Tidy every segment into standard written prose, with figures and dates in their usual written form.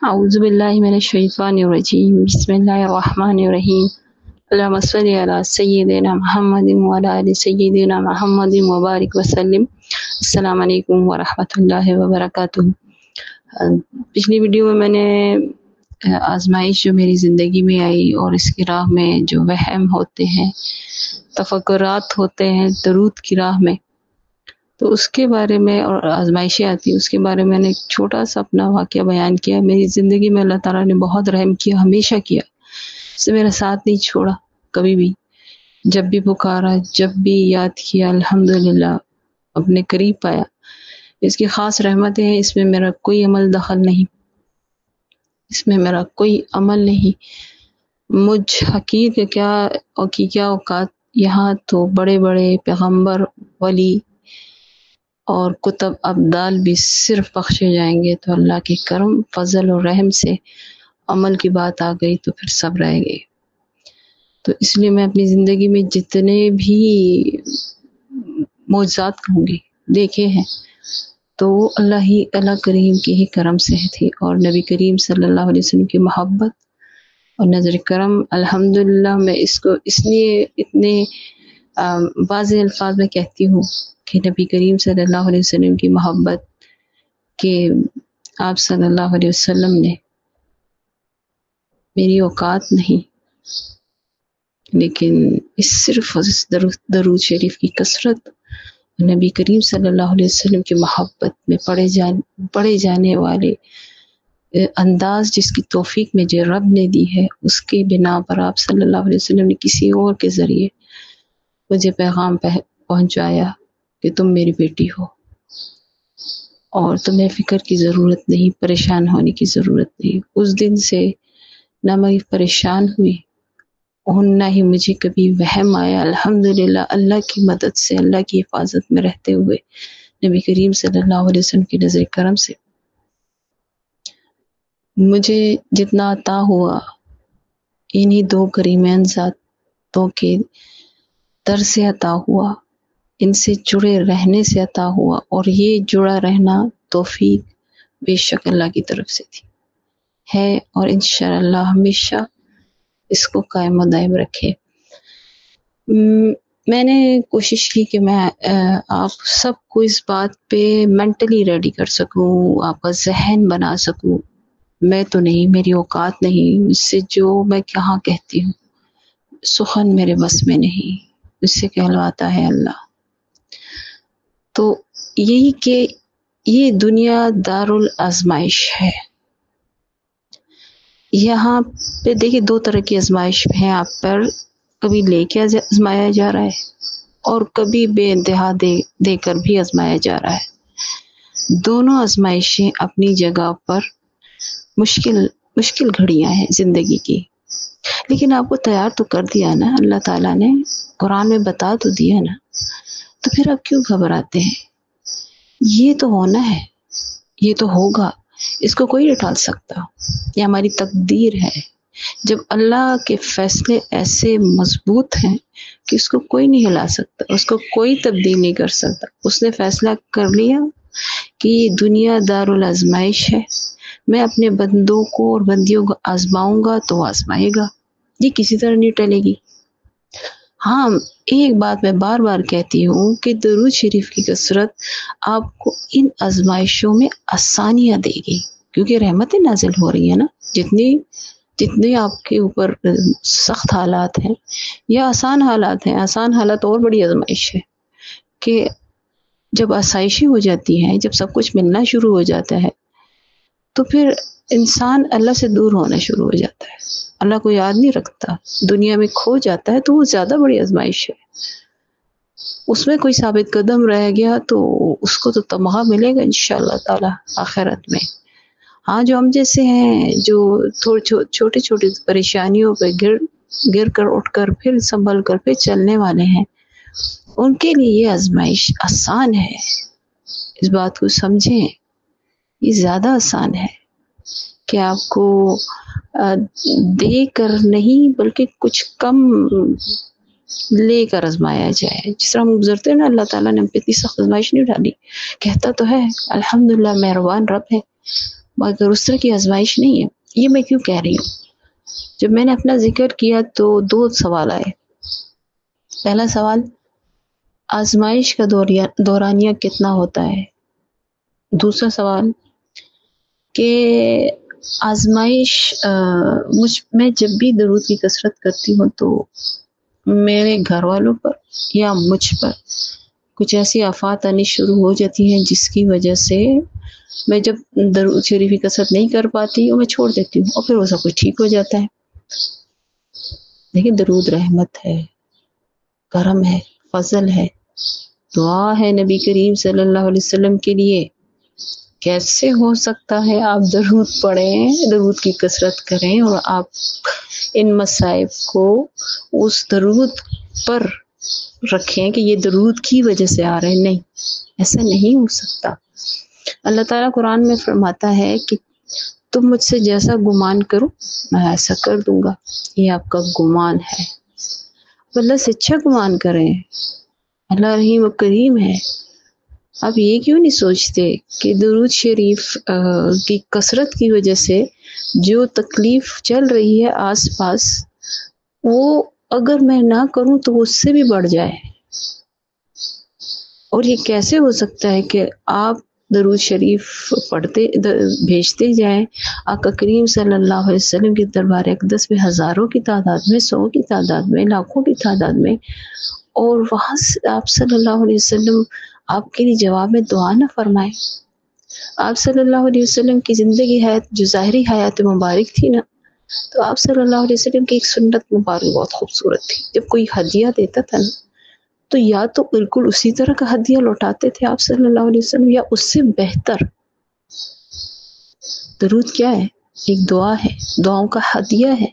اعوذ باللہ من الشیطان الرجیم بسم اللہ الرحمن الرحیم اللہم صلی علی سیدنا محمد وعلی آل سیدنا محمد وبارک وسلم۔ السلام علیکم ورحمۃ اللہ وبرکاتہ۔ پچھلی ویڈیو میں میں نے آزمائش جو میری زندگی میں آئی اور اس کی راہ میں جو وہم ہوتے ہیں، تفکرات ہوتے ہیں درود کی راہ میں، تو اس کے بارے میں اور آزمائشیں آتی ہیں اس کے بارے میں نے ایک چھوٹا سا اپنا واقعہ بیان کیا۔ میری زندگی میں اللہ تعالیٰ نے بہت رحم کیا، ہمیشہ کیا، اس سے میرا ساتھ نہیں چھوڑا کبھی بھی۔ جب بھی پکارا، جب بھی یاد کیا، الحمدللہ اپنے قریب پایا۔ اس کی خاص رحمتیں ہیں، اس میں میرا کوئی عمل دخل نہیں، اس میں میرا کوئی عمل نہیں۔ مجھ حقیر کے کیا اوقات، یہاں تو بڑے بڑے پیغمبر، ولی اور کتب ابدال بھی صرف بخشے جائیں گے تو اللہ کے کرم، فضل اور رحم سے عمل کی بات آ گئی تو پھر سب رہ گئے۔ تو اس لیے میں اپنی زندگی میں جتنے بھی معجزات کہوں گی دیکھے ہیں تو وہ اللہ کریم کے ہی کرم سے تھی، اور نبی کریم صلی اللہ علیہ وسلم کی محبت اور نظر کرم۔ الحمدللہ میں اس کو اس لیے اتنے واضح الفاظ میں کہتی ہوں کہ نبی کریم صلی اللہ علیہ وسلم کی محبت، کہ آپ صلی اللہ علیہ وسلم نے میری اوقات نہیں، لیکن صرف درود شریف کی کثرت، نبی کریم صلی اللہ علیہ وسلم کی محبت میں پڑھے جانے والے انداز جس کی توفیق مجھے رب نے دی ہے، اس کی بنا پر آپ صلی اللہ علیہ وسلم نے کسی اور کے ذریعے مجھے پیغام پہنچایا کہ تم میری بیٹی ہو اور تمہیں فکر کی ضرورت نہیں، پریشان ہونے کی ضرورت نہیں۔ اس دن سے نہ میں پریشان ہوئی اور نہ ہی مجھے کبھی وہم آیا۔ الحمدللہ اللہ کی مدد سے، اللہ کی حفاظت میں رہتے ہوئے، نبی کریم صلی اللہ علیہ وسلم کی نظر کرم سے مجھے جتنا عطا ہوا انہی دو کریمین ذاتوں کے در سے عطا ہوا، ان سے جڑے رہنے سے عطا ہوا، اور یہ جڑا رہنا توفیق بے شک اللہ کی طرف سے تھی، ہے، اور انشاءاللہ ہمیشہ اس کو قائم و دائم رکھے۔ میں نے کوشش کی کہ میں آپ سب کو اس بات پہ مینٹلی ریڈی کر سکوں، آپ کا ذہن بنا سکوں۔ میں تو نہیں، میری اوقات نہیں، اس سے جو میں کہاں کہتی ہوں، سخن میرے بس میں نہیں، اس سے کہلواتا ہے اللہ۔ تو یہی کہ یہ دنیا دارالآزمائش ہے۔ یہاں پہ دیکھیں دو طرح کی آزمائش ہیں آپ پر، کبھی لے کے آزمایا جا رہا ہے اور کبھی بے انتہا دے کر بھی آزمایا جا رہا ہے۔ دونوں آزمائشیں اپنی جگہ پر مشکل گھڑیاں ہیں زندگی کی، لیکن آپ کو تیار تو کر دیا نا اللہ تعالیٰ نے، قرآن میں بتا تو دیا نا، تو پھر آپ کیوں گھبراتے ہیں؟ یہ تو ہونا ہے، یہ تو ہوگا، اس کو کوئی نہیں ٹال سکتا، یہ ہماری تقدیر ہے۔ جب اللہ کے فیصلے ایسے مضبوط ہیں کہ اس کو کوئی نہیں ہلا سکتا، اس کو کوئی تبدیل نہیں کر سکتا، اس نے فیصلہ کر لیا کہ یہ دنیا دارالآزمائش ہے، میں اپنے بندوں کو اور بندیوں کو آزماؤں گا تو آزمائے گا، یہ کسی طرح نہیں ٹلے گی۔ ہاں، ایک بات میں بار بار کہتی ہوں کہ درود شریف کی کثرت آپ کو ان آزمائشوں میں آسانیاں دے گی، کیونکہ رحمتیں نازل ہو رہی ہیں نا۔ جتنے آپ کے اوپر سخت حالات ہیں یا آسان حالات ہیں، آسان حالات اور بڑی آزمائش ہے کہ جب آسائشیں ہو جاتی ہیں، جب سب کچھ ملنا شروع ہو جاتا ہے تو پھر انسان اللہ سے دور ہونا شروع ہو جاتا ہے، اللہ کو یاد نہیں رکھتا، دنیا میں کھو جاتا ہے، تو وہ زیادہ بڑی آزمائش ہے۔ اس میں کوئی ثابت قدم رہ گیا تو اس کو تو تمغہ ملے گا انشاءاللہ تعالی آخرت میں۔ ہاں، جو ہم جیسے ہیں، جو چھوٹے چھوٹے پریشانیوں پہ گر کر اٹھ کر پھر سنبھل کر پھر چلنے والے ہیں، ان کے لیے یہ آزمائش آسان ہے۔ اس بات کو سمجھیں، یہ زیادہ آسان ہے کہ آپ کو دے کر نہیں بلکہ کچھ کم لے کر آزمایا جائے۔ جس طرح ہم گزرتے ہیں نا، اللہ تعالیٰ نے ہم پہ اتنی سخت آزمائش نہیں ڈالی، کہتا تو ہے الحمدللہ مہربان رب ہے، مگر اس طرح کی آزمائش نہیں ہے۔ یہ میں کیوں کہہ رہی ہوں؟ جب میں نے اپنا ذکر کیا تو 2 سوال آئے۔ پہلا سوال، آزمائش کا دورانیہ کتنا ہوتا ہے؟ دوسرا سوال کہ آزمائش میں جب بھی درود کی کثرت کرتی ہوں تو میرے گھر والوں پر یا مجھ پر کچھ ایسی آفات آنی شروع ہو جاتی ہیں جس کی وجہ سے میں جب درود شریف کی کثرت نہیں کر پاتی اور میں چھوڑ دیتی ہوں، اور پھر وہ سب کچھ ٹھیک ہو جاتا ہے۔ لیکن درود رحمت ہے، کرم ہے، فضل ہے، دعا ہے نبی کریم صلی اللہ علیہ وسلم کے لیے۔ کیسے ہو سکتا ہے آپ درود پڑھیں، درود کی کثرت کریں اور آپ ان مصائب کو اس درود پر رکھیں کہ یہ درود کی وجہ سے آ رہے ہیں؟ نہیں، ایسا نہیں ہو سکتا۔ اللہ تعالیٰ قرآن میں فرماتا ہے کہ تم مجھ سے جیسا گمان کرو میں ایسا کر دوں گا۔ یہ آپ کا گمان ہے، اللہ سے اچھا گمان کریں، اللہ رحیم و کریم ہے۔ آپ یہ کیوں نہیں سوچتے کہ درود شریف کی کثرت کی وجہ سے جو تکلیف چل رہی ہے آس پاس، وہ اگر میں نہ کروں تو وہ اس سے بھی بڑھ جائے؟ اور یہ کیسے ہو سکتا ہے کہ آپ درود شریف پڑھتے بھیجتے جائیں آقا کریم صلی اللہ علیہ وسلم کے دربار اقدس میں، ہزاروں کی تعداد میں، 100 کی تعداد میں، لاکھوں کی تعداد میں، اور وہاں سے آپ صلی اللہ علیہ وسلم آپ کے لیے جواب میں دعا نہ فرمائے؟ آپ صلی اللہ علیہ وسلم کی زندگی حیات جو ظاہری حیات مبارک تھی نا، تو آپ صلی اللہ علیہ وسلم کی ایک سنت مبارک بہت خوبصورت تھی۔ جب کوئی ہدیہ دیتا تھا نا تو یا تو بالکل اسی طرح کا ہدیہ لوٹاتے تھے آپ صلی اللہ علیہ وسلم، یا اس سے بہتر۔ درود کیا ہے؟ ایک دعا ہے، دعاؤں کا ہدیہ ہے۔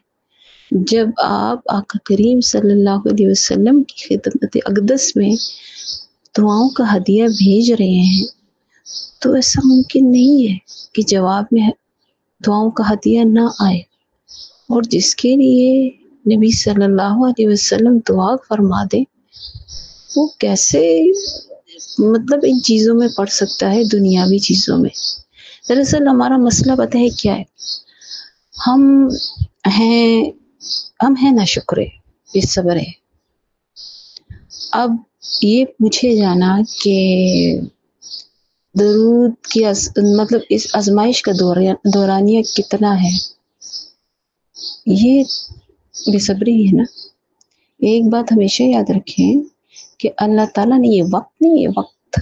جب آپ آقا کریم صلی اللہ علیہ وسلم کی خدمت اقدس میں دعاؤں کا ہدیہ بھیج رہے ہیں تو ایسا ممکن نہیں ہے کہ جواب میں دعاؤں کا ہدیہ نہ آئے۔ اور جس کے لیے نبی صلی اللہ علیہ وسلم دعا فرما دے، وہ کیسے مطلب ان چیزوں میں پڑ سکتا ہے، دنیاوی چیزوں میں؟ دراصل ہمارا مسئلہ پتہ ہے کیا ہے؟ ہم ہیں نا شکرے، بے صبر ہے۔ اب یہ پوچھے جانا کہ درود کی مطلب اس آزمائش کا دورانیہ کتنا ہے، یہ بے صبری ہے نا۔ ایک بات ہمیشہ یاد رکھیں کہ اللہ تعالیٰ نے یہ وقت نہیں، یہ وقت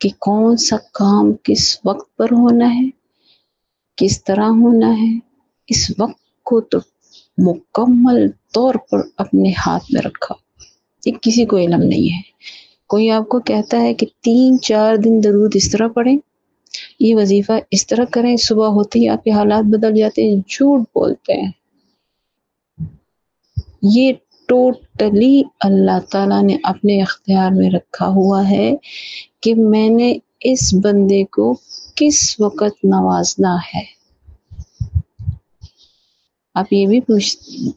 کہ کون سا کام کس وقت پر ہونا ہے، کس طرح ہونا ہے، اس وقت کو تو مکمل طور پر اپنے ہاتھ میں رکھا۔ یہ کسی کو علم نہیں ہے۔ کوئی آپ کو کہتا ہے کہ 3-4 دن درود اس طرح پڑھیں، یہ وظیفہ اس طرح کریں، صبح ہوتے ہی آپ کے حالات بدل جاتے ہیں، جھوٹ بولتے ہیں۔ یہ ٹوٹلی اللہ تعالیٰ نے اپنے اختیار میں رکھا ہوا ہے کہ میں نے اس بندے کو کس وقت نوازنا ہے۔ آپ یہ بھی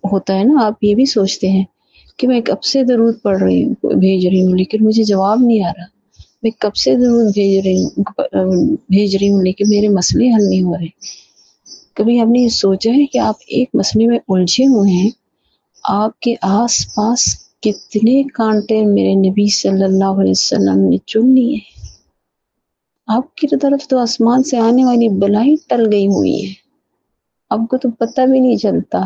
ہوتا ہے نا، آپ یہ بھی سوچتے ہیں کہ میں کب سے درود پڑھ رہی ہوں، بھیج رہی ہوں، لیکن مجھے جواب نہیں آ رہا۔ میں کب سے درود بھیج رہی ہوں لیکن میرے مسئلے حل نہیں ہو رہے۔ کبھی آپ نے یہ سوچا ہے کہ آپ ایک مسئلے میں الجھے ہوئے ہیں، آپ کے آس پاس کتنے کانٹے میرے نبی صلی اللہ علیہ وسلم نے چن لیے؟ آپ کی طرف تو آسمان سے آنے والی بلائی ٹل گئی ہوئی ہے، آپ کو تو پتہ بھی نہیں چلتا۔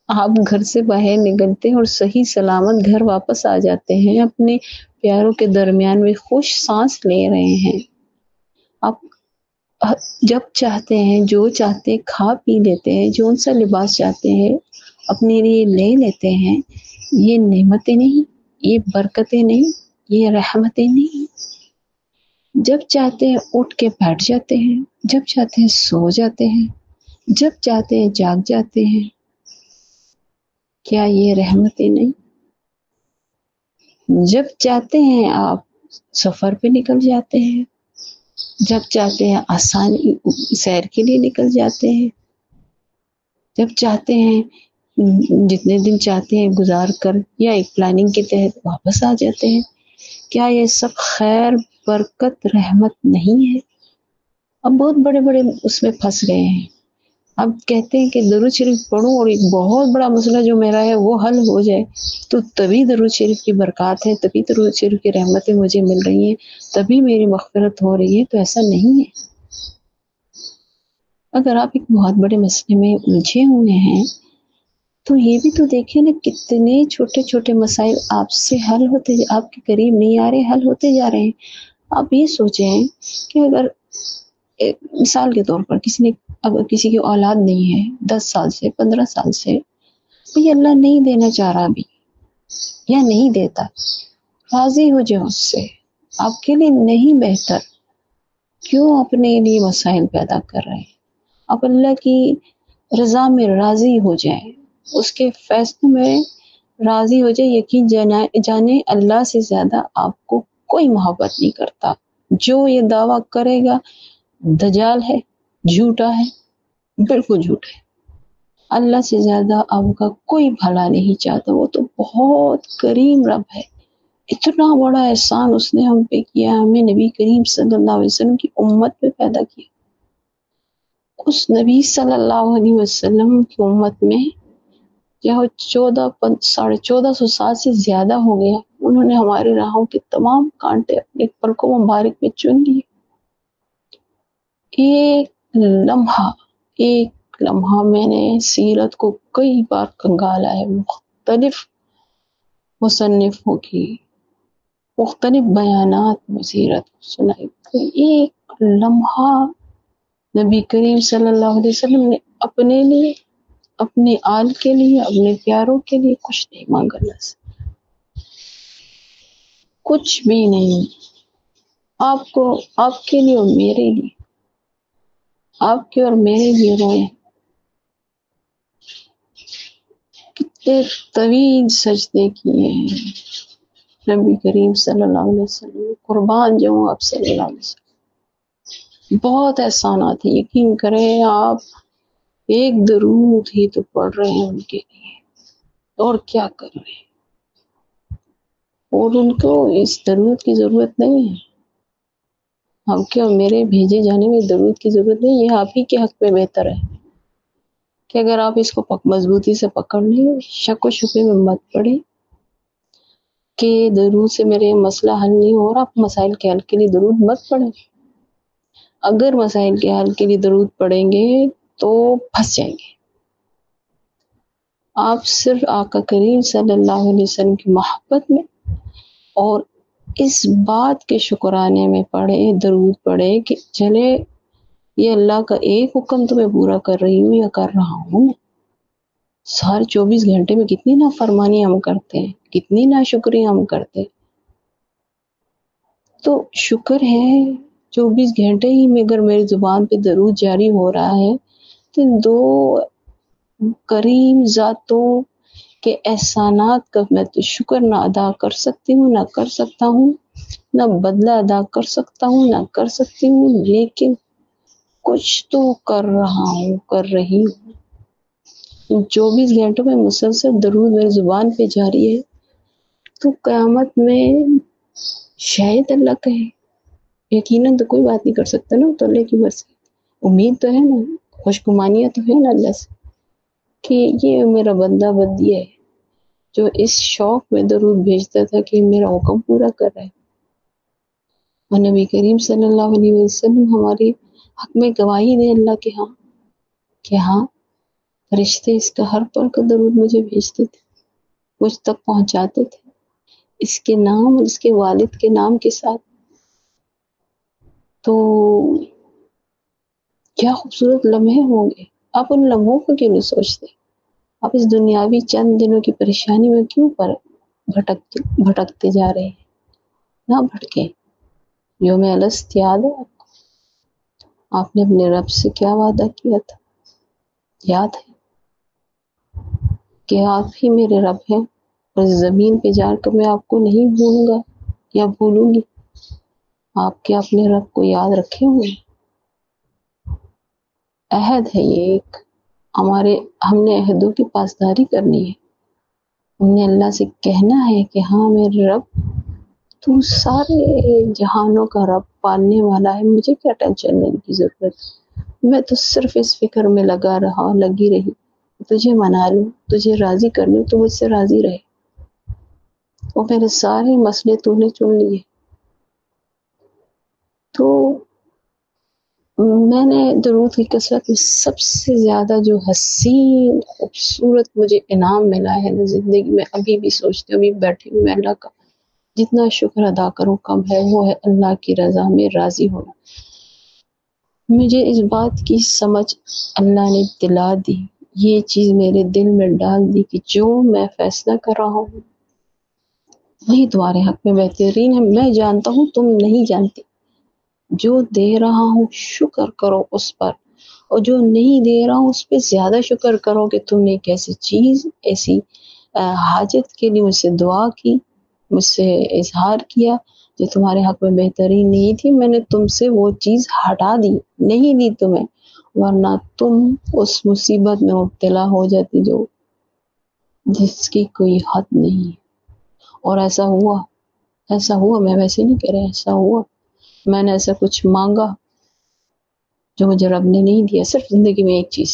آپ گھر سے باہر نکلتے ہیں اور صحیح سلامت گھر واپس آ جاتے ہیں، اپنے پیاروں کے درمیان میں خوش سانس لے رہے ہیں۔ آپ جب چاہتے ہیں، جو چاہتے ہیں کھا پی لیتے ہیں، جو ان سا لباس چاہتے ہیں اپنے لیے لے لیتے ہیں۔ یہ نعمتیں نہیں، یہ برکتیں نہیں، یہ رحمتیں نہیں؟ جب چاہتے ہیں اٹھ کے بیٹھ جاتے ہیں، جب چاہتے ہیں سو جاتے ہیں، جب چاہتے ہیں جاگ جاتے ہیں، کیا یہ رحمتیں نہیں؟ جب چاہتے ہیں آپ سفر پہ نکل جاتے ہیں، جب چاہتے ہیں آسانی سیر کے لیے نکل جاتے ہیں، جب چاہتے ہیں جتنے دن چاہتے ہیں گزار کر یا ایک پلاننگ کے تحت واپس آ جاتے ہیں۔ کیا یہ سب خیر، برکت، رحمت نہیں ہے؟ اب بہت بڑے بڑے اس میں پھنس گئے ہیں. اب کہتے ہیں کہ درود شریف پڑھوں اور ایک بہت بڑا مسئلہ جو میرا ہے وہ حل ہو جائے، تو تبھی درود شریف کی برکات ہے، تبھی درود شریف کی رحمتیں مجھے مل رہی ہیں، تبھی میری مغفرت ہو رہی ہے. تو ایسا نہیں ہے. اگر آپ ایک بہت بڑے مسئلے میں الجھے ہوئے ہیں تو یہ بھی تو دیکھیں نا، کتنے چھوٹے چھوٹے مسائل آپ سے حل ہوتے، آپ کے قریب نہیں آ رہے، حل ہوتے جا رہے ہیں. آپ یہ سوچیں کہ اگر مثال کے طور پر اگر کسی کی اولاد نہیں ہے 10 سال سے 15 سال سے، یہ اللہ نہیں دینا چاہ رہا ابھی یا نہیں دیتا، راضی ہو جائے اس سے. آپ کے لیے نہیں بہتر؟ کیوں اپنے لیے مسائل پیدا کر رہے ہیں؟ آپ اللہ کی رضا میں راضی ہو جائیں، اس کے فیصلے میں راضی ہو جائے. یقین جانے اللہ سے زیادہ آپ کو کوئی محبت نہیں کرتا. جو یہ دعویٰ کرے گا دجال ہے، جھوٹا ہے، بالکل جھوٹا ہے. اللہ سے زیادہ آپ کا کوئی بھلا نہیں چاہتا. وہ تو بہت کریم رب ہے. اتنا بڑا احسان اس نے ہم پہ کیا، ہمیں نبی کریم صلی اللہ علیہ وسلم کی امت پہ پیدا کیا. اس نبی صلی اللہ علیہ وسلم کی امت میں جو 1400 سال سے زیادہ ہو گیا، انہوں نے ہمارے راہوں کے تمام کانٹے اپنے پلکوں مبارک میں چن لیے. ایک لمحہ میں نے سیرت کو کئی بار کنگالا ہے، مختلف مصنفوں کی مختلف بیانات میں سیرت سنائی. ایک لمحہ نبی کریم صلی اللہ علیہ وسلم نے اپنے لیے، اپنے آل کے لیے، اپنے پیاروں کے لیے کچھ نہیں مانگا. اللہ سے کچھ بھی نہیں. آپ کو، آپ کے لیے اور میرے لیے، آپ کے اور میرے لیے روئے. کتنے طویل سجدے کیے ہیں نبی کریم صلی اللہ علیہ وسلم. قربان جاؤں آپ صلی اللہ علیہ وسلم. بہت احسانات ہیں. یقین کریں آپ ایک درود ہی تو پڑھ رہے ہیں ان کے لیے، اور کیا کر رہے ہیں. اور ان کو اس درود کی ضرورت نہیں ہے. ہم کے اور میرے بھیجے جانے میں درود کی ضرورت نہیں. یہ آپ ہی کے حق میں بہتر ہے کہ اگر آپ اس کو مضبوطی سے پکڑ لیں، شک و شبے میں مت پڑیں کہ درود سے میرے مسئلہ حل نہیں ہو رہا. آپ مسائل کے حل کے لیے درود مت پڑھیں. اگر مسائل کے حل کے لیے درود پڑھیں گے تو پھنس جائیں گے. آپ صرف آقا کریم صلی اللہ علیہ وسلم کی محبت میں اور اس بات کے شکرانے میں پڑھیں، درود پڑھیں کہ چلے یہ اللہ کا ایک حکم تو میں پورا کر رہی ہوں یا کر رہا ہوں. سارے 24 گھنٹے میں کتنی نافرمانی ہم کرتے ہیں، کتنی ناشکری ہم کرتے ہیں. تو شکر ہے 24 گھنٹے ہی میں اگر میری زبان پہ درود جاری ہو رہا ہے تو دو کریم ذاتوں کے احسانات کا میں تو شکر نہ ادا کر سکتی ہوں، نہ کر سکتا ہوں، نہ بدلہ ادا کر سکتا ہوں، نہ کر سکتی ہوں. لیکن کچھ تو کر رہا ہوں، کر رہی ہوں. 24 گھنٹوں میں مسلسل درود میری زبان پہ جاری ہے تو قیامت میں شاید اللہ کہے. یقیناً تو کوئی بات نہیں کر سکتا نا، تو اللہ کی مرضی. امید تو ہے نا، خوشگمانیاں تو ہے نا اللہ سے کہ یہ میرا بندہ بندی ہے جو اس شوق میں درود بھیجتا تھا کہ میرا حکم پورا کر رہا ہے. اور نبی کریم صلی اللہ علیہ وسلم ہمارے حق میں گواہی دے اللہ کے ہاں کہ ہاں فرشتے اس کا ہر پل کا درود مجھے بھیجتے تھے، مجھ تک پہنچاتے تھے اس کے نام اور اس کے والد کے نام کے ساتھ. تو کیا خوبصورت لمحے ہوں گے. آپ ان لمحوں کو کیوں نہیں سوچتے؟ آپ اس دنیاوی چند دنوں کی پریشانی میں کیوں پر بھٹکتے جا رہے ہیں؟ نہ بھٹکیں. یوم الست یاد ہے آپ کو؟ آپ نے اپنے رب سے کیا وعدہ کیا تھا؟ یاد ہے کہ آپ ہی میرے رب ہیں اور زمین پہ جا کر میں آپ کو نہیں بھولوں گا یا بھولوں گی. آپ کیا اپنے رب کو یاد رکھے ہوئے؟ عہد ہے یہ ایک ہم نے عہدوں کی پاسداری کرنی ہے. ہم نے اللہ سے کہنا ہے کہ ہاں میرے رب تو سارے جہانوں کا رب پالنے والا ہے، مجھے کیا ٹینشن لینے کی ضرورت؟ میں تو صرف اس فکر میں لگی رہی، تجھے منا لوں، تجھے راضی کر لوں، تو مجھ سے راضی رہے، اور میرے سارے مسئلے تو نے چن لیے۔ تو میں نے درود کی کثرت میں سب سے زیادہ جو حسین خوبصورت مجھے انعام ملا ہے نا زندگی میں، ابھی بھی سوچتی ہوں، ابھی بیٹھی ہوں میں، اللہ کا جتنا شکر ادا کروں کم ہے، وہ ہے اللہ کی رضا میں راضی ہونا۔ مجھے اس بات کی سمجھ اللہ نے دلا دی، یہ چیز میرے دل میں ڈال دی کہ جو میں فیصلہ کر رہا ہوں وہی تمہارے حق میں بہترین ہے۔ میں جانتا ہوں، تم نہیں جانتے۔ جو دے رہا ہوں شکر کرو اس پر، اور جو نہیں دے رہا ہوں اس پہ زیادہ شکر کرو کہ تم نے ایک ایسی چیز، ایسی حاجت کے لیے مجھ سے دعا کی، مجھ سے اظہار کیا جو تمہارے حق میں بہترین نہیں تھی، میں نے تم سے وہ چیز ہٹا دی، نہیں دی تمہیں، ورنہ تم اس مصیبت میں مبتلا ہو جاتی جو جس کی کوئی حد نہیں۔ اور ایسا ہوا، میں ویسے نہیں کہہ رہا، ایسا ہوا، میں نے ایسا کچھ مانگا جو مجھے رب نے نہیں دیا، صرف زندگی میں ایک چیز،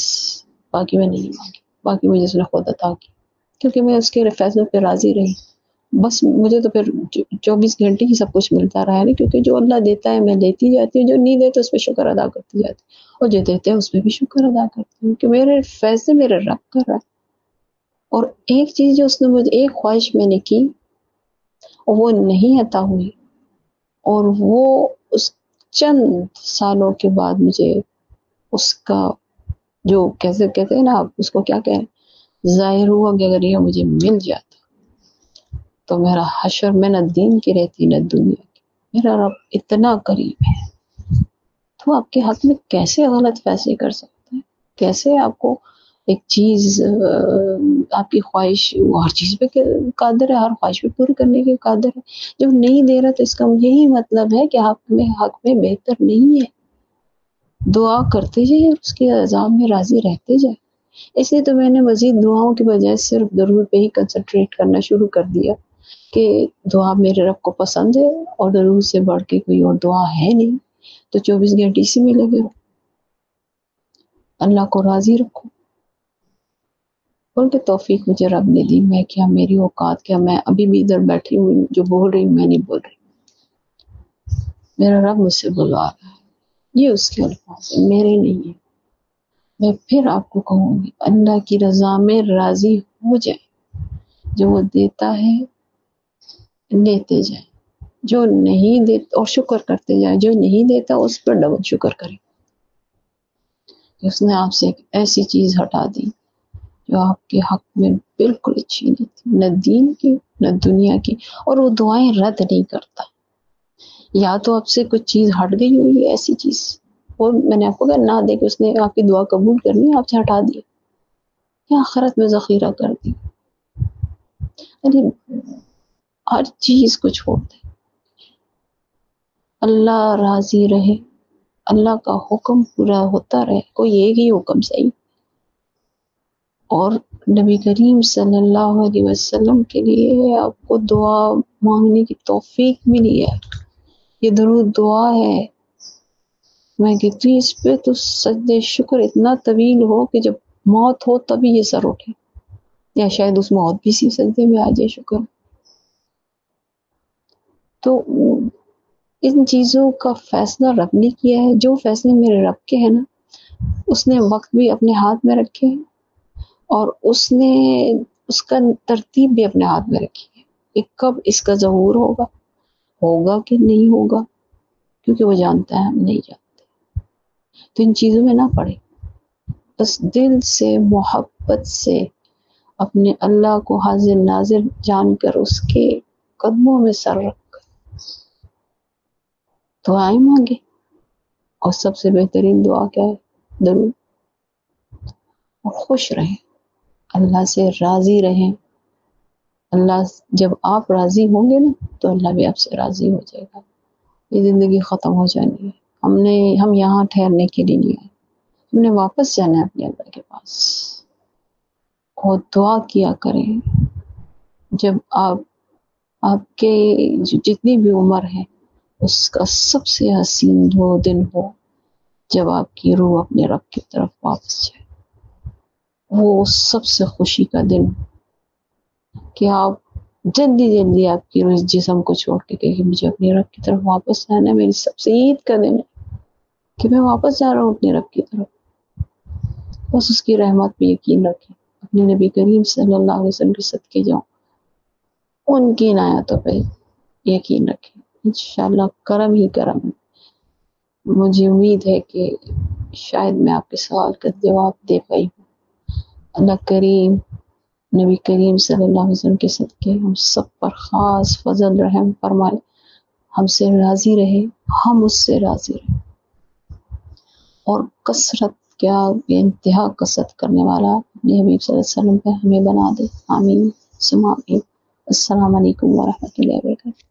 باقی میں نہیں مانگی، باقی مجھے اس نے خود عطا کی، کیونکہ میں اس کے فیصلوں پہ راضی رہی۔ بس مجھے تو پھر 24 گھنٹے ہی سب کچھ ملتا رہا ہے نا، کیونکہ جو اللہ دیتا ہے میں لیتی جاتی ہوں، جو نہیں دیتا اس پہ شکر ادا کرتی جاتی ہوں، اور جو دیتے ہیں اس پہ بھی شکر ادا کرتی ہوں کہ میرے فیصلے میرے رب کر رہا ہے۔ اور ایک چیز جو اس نے مجھے، ایک خواہش میں نے کی اور وہ نہیں عطا ہوئی، اور وہ اس چند سالوں کے بعد مجھے اس کا جو کیسے کہتے ہیں نا آپ اس کو کیا کہیں، ظاہر ہوا کہ اگر یہ مجھے مل جاتا تو میرا حشر میں نہ دین کی رہتی نہ دنیا کی۔ میرا رب اتنا قریب ہے، تو آپ کے حق میں کیسے غلط فیصلے کر سکتے ہیں؟ کیسے آپ کو ایک چیز، آپ کی خواہش، وہ ہر چیز پہ قادر ہے، ہر خواہش پہ پوری کرنے کے قادر ہے، جب نہیں دے رہا تو اس کا یہی مطلب ہے کہ آپ میں حق میں بہتر نہیں ہے۔ دعا کرتے جائیں، اس کے عذاب میں راضی رہتے جائیں۔ اس لیے تو میں نے مزید دعاؤں کے بجائے صرف درود پہ ہی کنسنٹریٹ کرنا شروع کر دیا کہ دعا میرے رب کو پسند ہے، اور درود سے بڑھ کے کوئی اور دعا ہے نہیں، تو 24 گھنٹے اسی میں لگے ہو، اللہ کو راضی رکھو۔ بلکہ توفیق مجھے رب نے دی، میں کیا، میری اوقات کیا، میں ابھی بھی ادھر بیٹھی ہوں، جو بول رہی ہوں میں نہیں بول رہی، میرا رب مجھ سے بلوا رہا ہے، یہ اس کے الفاظ ہیں، میرے نہیں ہیں۔ میں پھر آپ کو کہوں گی، اللہ کی رضا میں راضی ہو جائے، جو وہ دیتا ہے لیتے جائیں، جو نہیں دیتا، اور شکر کرتے جائیں، جو نہیں دیتا اس پر ڈبل شکر کریں کہ اس نے آپ سے ایک ایسی چیز ہٹا دی جو آپ کے حق میں بالکل اچھی نہیں تھی، نہ دین کی نہ دنیا کی، اور وہ دعائیں رد نہیں کرتا۔ یا تو آپ سے کچھ چیز ہٹ گئی ہوئی ہے، ایسی چیز، وہ میں نے آپ کو کہا نہ دے کہ اس نے آپ کی دعا قبول کرنی ہے، آپ سے ہٹا دیا، یا آخرت میں ذخیرہ کر دی۔ یعنی ہر چیز کو چھوڑ دے، اللہ راضی رہے، اللہ کا حکم پورا ہوتا رہے، کوئی ایک ہی حکم صحیح، اور نبی کریم صلی اللہ علیہ وسلم کے لیے آپ کو دعا مانگنے کی توفیق ملی ہے، یہ درود دعا ہے۔ میں کہتی ہوں اس پہ تو سجدے شکر اتنا طویل ہو کہ جب موت ہو تبھی یہ سر اٹھے، یا شاید اس موت بھی اسی سجدے میں آ جائے شکر۔ تو ان چیزوں کا فیصلہ رب نے کیا ہے، جو فیصلے میرے رب کے ہیں نا، اس نے وقت بھی اپنے ہاتھ میں رکھے ہیں، اور اس نے اس کا ترتیب بھی اپنے ہاتھ میں رکھی ہے کہ کب اس کا ظہور ہوگا کہ نہیں ہوگا، کیونکہ وہ جانتا ہے، ہم نہیں جانتے۔ تو ان چیزوں میں نہ پڑے، بس دل سے محبت سے اپنے اللہ کو حاضر ناظر جان کر اس کے قدموں میں سر رکھ کر دعائیں مانگے، اور سب سے بہترین دعا کیا ہے؟ درود۔ اور خوش رہیں، اللہ سے راضی رہیں، اللہ جب آپ راضی ہوں گے نا تو اللہ بھی آپ سے راضی ہو جائے گا۔ یہ زندگی ختم ہو جانی ہے، ہم یہاں ٹھہرنے کے لیے نہیں آئے، ہم نے واپس جانا ہے اپنے اللہ کے پاس۔ اور دعا کیا کریں، جب آپ کے جتنی بھی عمر ہے اس کا سب سے حسین وہ دن ہو جب آپ کی روح اپنے رب کی طرف واپس جائے. وہ سب سے خوشی کا دن کہ آپ جلدی جلدی آپ کی روح اس جسم کو چھوڑ کے کہ مجھے اپنے رب کی طرف واپس جانا ہے. میری سب سے عید کا دن ہے کہ میں واپس جا رہا ہوں اپنے رب کی طرف. بس اس کی رحمت پہ یقین رکھیں, اپنے نبی کریم صلی اللہ علیہ وسلم کے صدقے جاؤں, ان کی عنایتوں پہ یقین رکھیں. انشاءاللہ کرم ہی کرم ہے. مجھے امید ہے کہ شاید میں آپ کے سوال کا جواب دے پائی ہوں. اللہ کریم نبی کریم صلی اللہ علیہ وسلم کے صدقے ہم سب پر خاص فضل رحم فرمائے, ہم سے راضی رہے, ہم اس سے راضی رہے, اور کثرت کیا بے انتہا کثرت کرنے والا اپنے حبیب صلی اللہ علیہ وسلم پہ ہمیں بنا دے. آمین ثم آمین. السلام علیکم ورحمۃ اللہ وبرکاتہ.